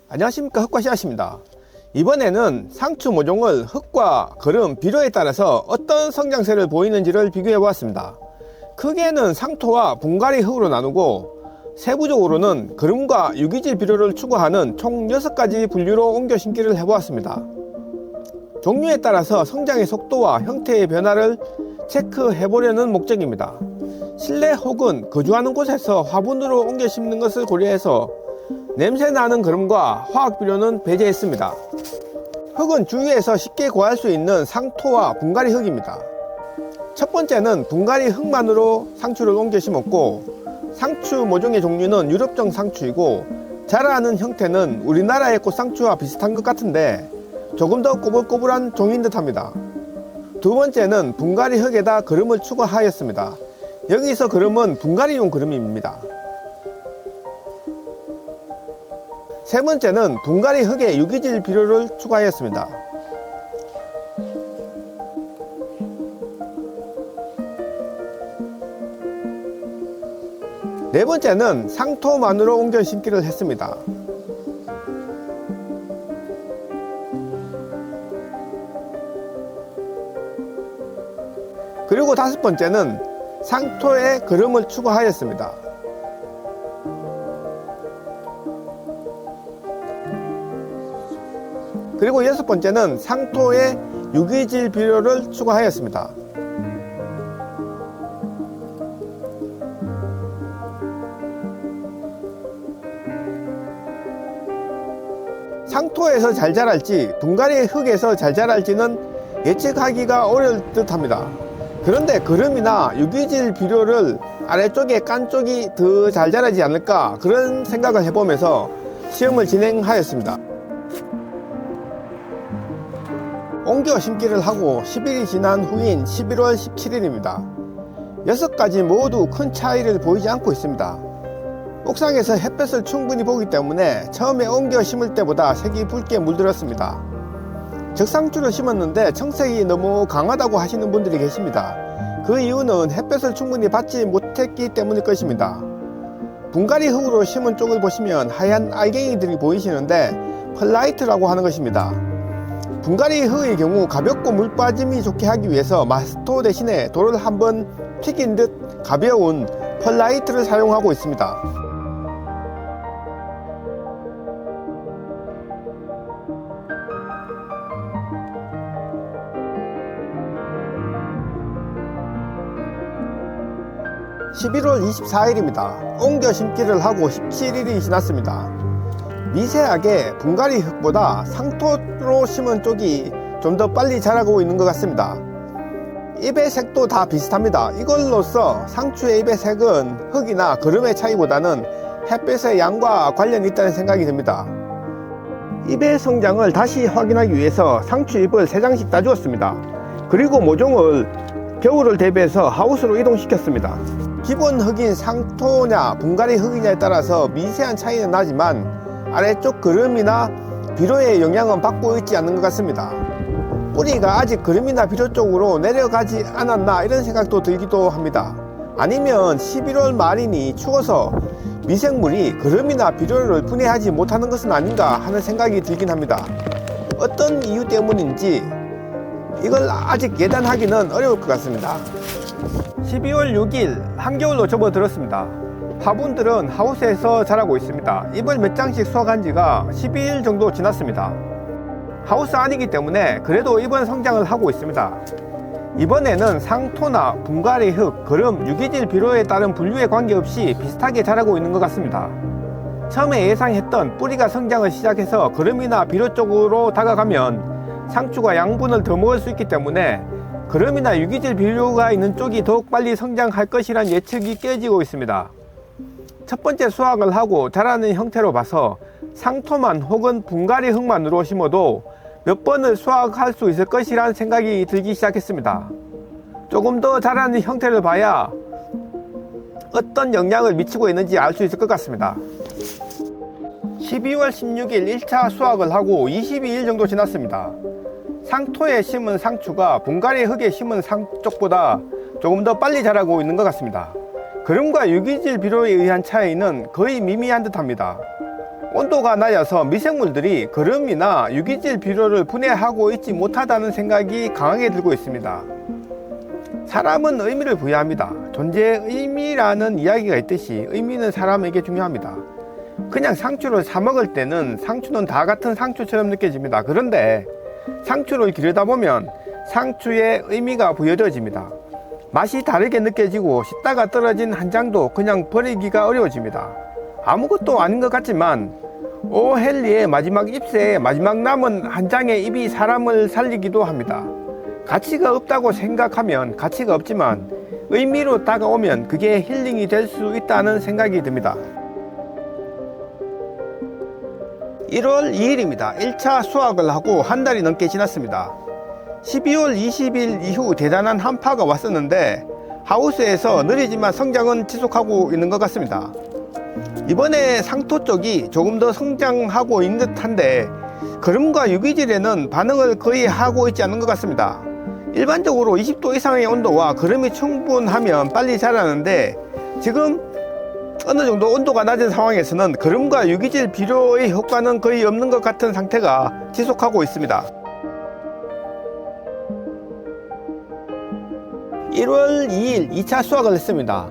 안녕하십니까, 흙과 씨앗입니다. 이번에는 상추 모종을 흙과 거름, 비료에 따라서 어떤 성장세를 보이는지를 비교해 보았습니다. 크게는 상토와 분갈이 흙으로 나누고 세부적으로는 거름과 유기질 비료를 추구하는 총 6가지 분류로 옮겨 심기를 해보았습니다. 종류에 따라서 성장의 속도와 형태의 변화를 체크해 보려는 목적입니다. 실내 혹은 거주하는 곳에서 화분으로 옮겨 심는 것을 고려해서 냄새나는 거름과 화학비료는 배제했습니다. 흙은 주위에서 쉽게 구할 수 있는 상토와 분갈이 흙입니다. 첫 번째는 분갈이 흙만으로 상추를 옮겨 심었고, 상추 모종의 종류는 유럽종 상추이고 자라는 형태는 우리나라의 꽃상추와 비슷한 것 같은데 조금 더 꼬불꼬불한 종인 듯 합니다. 두 번째는 분갈이 흙에다 거름을 추가하였습니다. 여기서 거름은 분갈이용 거름입니다. 세 번째는 분갈이 흙에 유기질 비료를 추가하였습니다. 네 번째는 상토만으로 옮겨 심기를 했습니다. 그리고 다섯 번째는 상토에 거름을 추가하였습니다. 그리고 여섯 번째는 상토에 유기질 비료를 추가하였습니다. 상토에서 잘 자랄지 분갈이 흙에서 잘 자랄지는 예측하기가 어려울 듯 합니다. 그런데 거름이나 유기질 비료를 아래쪽에 깐 쪽이 더 잘 자라지 않을까, 그런 생각을 해보면서 시험을 진행하였습니다. 옮겨 심기를 하고 10일이 지난 후인 11월 17일입니다. 6가지 모두 큰 차이를 보이지 않고 있습니다. 옥상에서 햇볕을 충분히 보기 때문에 처음에 옮겨 심을 때보다 색이 붉게 물들었습니다. 적상추를 심었는데 청색이 너무 강하다고 하시는 분들이 계십니다. 그 이유는 햇볕을 충분히 받지 못했기 때문일 것입니다. 분갈이 흙으로 심은 쪽을 보시면 하얀 알갱이들이 보이시는데 펄라이트라고 하는 것입니다. 분갈이 흙의 경우 가볍고 물 빠짐이 좋게 하기 위해서 마스토 대신에 돌을 한번 튀긴 듯 가벼운 펄라이트를 사용하고 있습니다. (11월 24일입니다) 옮겨 심기를 하고 17일이 지났습니다. 미세하게 분갈이 흙보다 상토로 심은 쪽이 좀 더 빨리 자라고 있는 것 같습니다. 잎의 색도 다 비슷합니다. 이걸로써 상추의 잎의 색은 흙이나 거름의 차이보다는 햇볕의 양과 관련이 있다는 생각이 듭니다. 잎의 성장을 다시 확인하기 위해서 상추 잎을 3장씩 따주었습니다. 그리고 모종을 겨울을 대비해서 하우스로 이동시켰습니다. 기본 흙인 상토냐 분갈이 흙이냐에 따라서 미세한 차이는 나지만 아래쪽 거름이나 비료의 영향은 받고 있지 않는 것 같습니다. 뿌리가 아직 거름이나 비료 쪽으로 내려가지 않았나, 이런 생각도 들기도 합니다. 아니면 11월 말이니 추워서 미생물이 거름이나 비료를 분해하지 못하는 것은 아닌가 하는 생각이 들긴 합니다. 어떤 이유 때문인지 이걸 아직 예단하기는 어려울 것 같습니다. 12월 6일 한겨울로 접어들었습니다. 화분들은 하우스에서 자라고 있습니다. 잎을 몇 장씩 수확한 지가 12일 정도 지났습니다. 하우스 안이기 때문에 그래도 잎은 성장을 하고 있습니다. 이번에는 상토나 분갈이 흙, 거름, 유기질 비료에 따른 분류에 관계없이 비슷하게 자라고 있는 것 같습니다. 처음에 예상했던 뿌리가 성장을 시작해서 거름이나 비료 쪽으로 다가가면 상추가 양분을 더 먹을 수 있기 때문에 거름이나 유기질 비료가 있는 쪽이 더욱 빨리 성장할 것이란 예측이 깨지고 있습니다. 첫 번째 수확을 하고 자라는 형태로 봐서 상토만 혹은 분갈이 흙만으로 심어도 몇 번을 수확할 수 있을 것이란 생각이 들기 시작했습니다. 조금 더 자라는 형태를 봐야 어떤 영향을 미치고 있는지 알 수 있을 것 같습니다. 12월 16일 1차 수확을 하고 22일 정도 지났습니다. 상토에 심은 상추가 분갈이 흙에 심은 상쪽보다 조금 더 빨리 자라고 있는 것 같습니다. 거름과 유기질 비료에 의한 차이는 거의 미미한 듯 합니다. 온도가 낮아서 미생물들이 거름이나 유기질 비료를 분해하고 있지 못하다는 생각이 강하게 들고 있습니다. 사람은 의미를 부여합니다. 존재의 의미라는 이야기가 있듯이 의미는 사람에게 중요합니다. 그냥 상추를 사 먹을 때는 상추는 다 같은 상추처럼 느껴집니다. 그런데 상추를 기르다 보면 상추의 의미가 부여되어집니다. 맛이 다르게 느껴지고 씻다가 떨어진 한 장도 그냥 버리기가 어려워집니다. 아무것도 아닌 것 같지만 오헨리의 마지막 잎새에 마지막 남은 한 장의 잎이 사람을 살리기도 합니다. 가치가 없다고 생각하면 가치가 없지만 의미로 다가오면 그게 힐링이 될 수 있다는 생각이 듭니다. 1월 2일입니다. 1차 수확을 하고 한 달이 넘게 지났습니다. 12월 20일 이후 대단한 한파가 왔었는데 하우스에서 느리지만 성장은 지속하고 있는 것 같습니다. 이번에 상토 쪽이 조금 더 성장하고 있는 듯한데 거름과 유기질에는 반응을 거의 하고 있지 않은 것 같습니다. 일반적으로 20도 이상의 온도와 거름이 충분하면 빨리 자라는데 지금 어느 정도 온도가 낮은 상황에서는 거름과 유기질 비료의 효과는 거의 없는 것 같은 상태가 지속하고 있습니다. 1월 2일 2차 수확을 했습니다.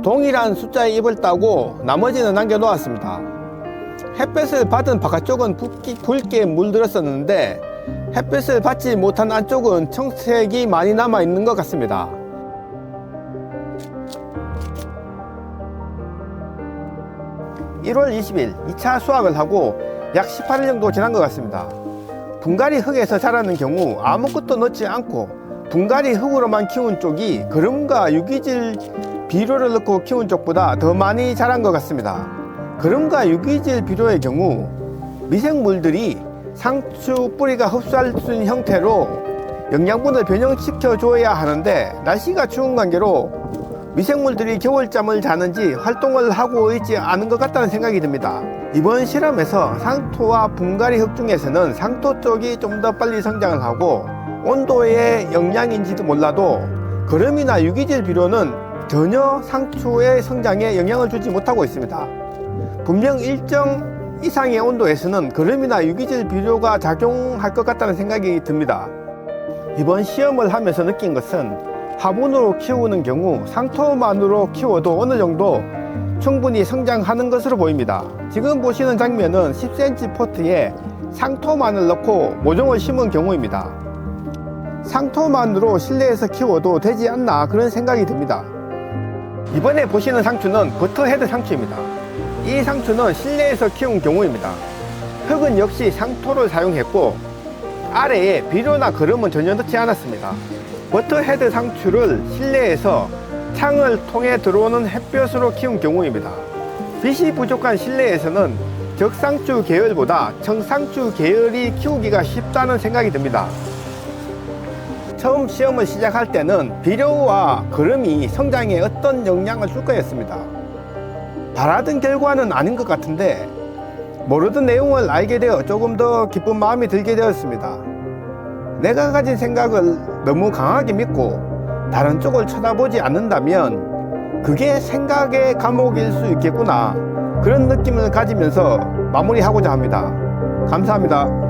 동일한 숫자의 잎을 따고 나머지는 남겨 놓았습니다. 햇볕을 받은 바깥쪽은 붉게 물들었었는데 햇볕을 받지 못한 안쪽은 청색이 많이 남아 있는 것 같습니다. (1월 20일) 2차 수확을 하고 약 18일 정도 지난 것 같습니다. 분갈이 흙에서 자라는 경우 아무것도 넣지 않고 분갈이 흙으로만 키운 쪽이 거름과 유기질 비료를 넣고 키운 쪽보다 더 많이 자란 것 같습니다. 거름과 유기질 비료의 경우 미생물들이 상추 뿌리가 흡수할 수 있는 형태로 영양분을 변형시켜 줘야 하는데 날씨가 추운 관계로 미생물들이 겨울잠을 자는지 활동을 하고 있지 않은 것 같다는 생각이 듭니다. 이번 실험에서 상토와 분갈이 흙 중에서는 상토 쪽이 좀 더 빨리 성장을 하고 온도의 영향인지도 몰라도 거름이나 유기질 비료는 전혀 상추의 성장에 영향을 주지 못하고 있습니다. 분명 일정 이상의 온도에서는 거름이나 유기질 비료가 작용할 것 같다는 생각이 듭니다. 이번 시험을 하면서 느낀 것은 화분으로 키우는 경우 상토만으로 키워도 어느 정도 충분히 성장하는 것으로 보입니다. 지금 보시는 장면은 10cm 포트에 상토만을 넣고 모종을 심은 경우입니다. 상토만으로 실내에서 키워도 되지 않나 그런 생각이 듭니다. 이번에 보시는 상추는 버터헤드 상추입니다. 이 상추는 실내에서 키운 경우입니다. 흙은 역시 상토를 사용했고 아래에 비료나 거름은 전혀 넣지 않았습니다. 버터헤드 상추를 실내에서 창을 통해 들어오는 햇볕으로 키운 경우입니다. 빛이 부족한 실내에서는 적상추 계열보다 청상추 계열이 키우기가 쉽다는 생각이 듭니다. 처음 시험을 시작할 때는 비료와 거름이 성장에 어떤 영향을 줄 거였습니다. 바라던 결과는 아닌 것 같은데 모르던 내용을 알게 되어 조금 더 기쁜 마음이 들게 되었습니다. 내가 가진 생각을 너무 강하게 믿고 다른 쪽을 쳐다보지 않는다면 그게 생각의 감옥일 수 있겠구나 그런 느낌을 가지면서 마무리하고자 합니다. 감사합니다.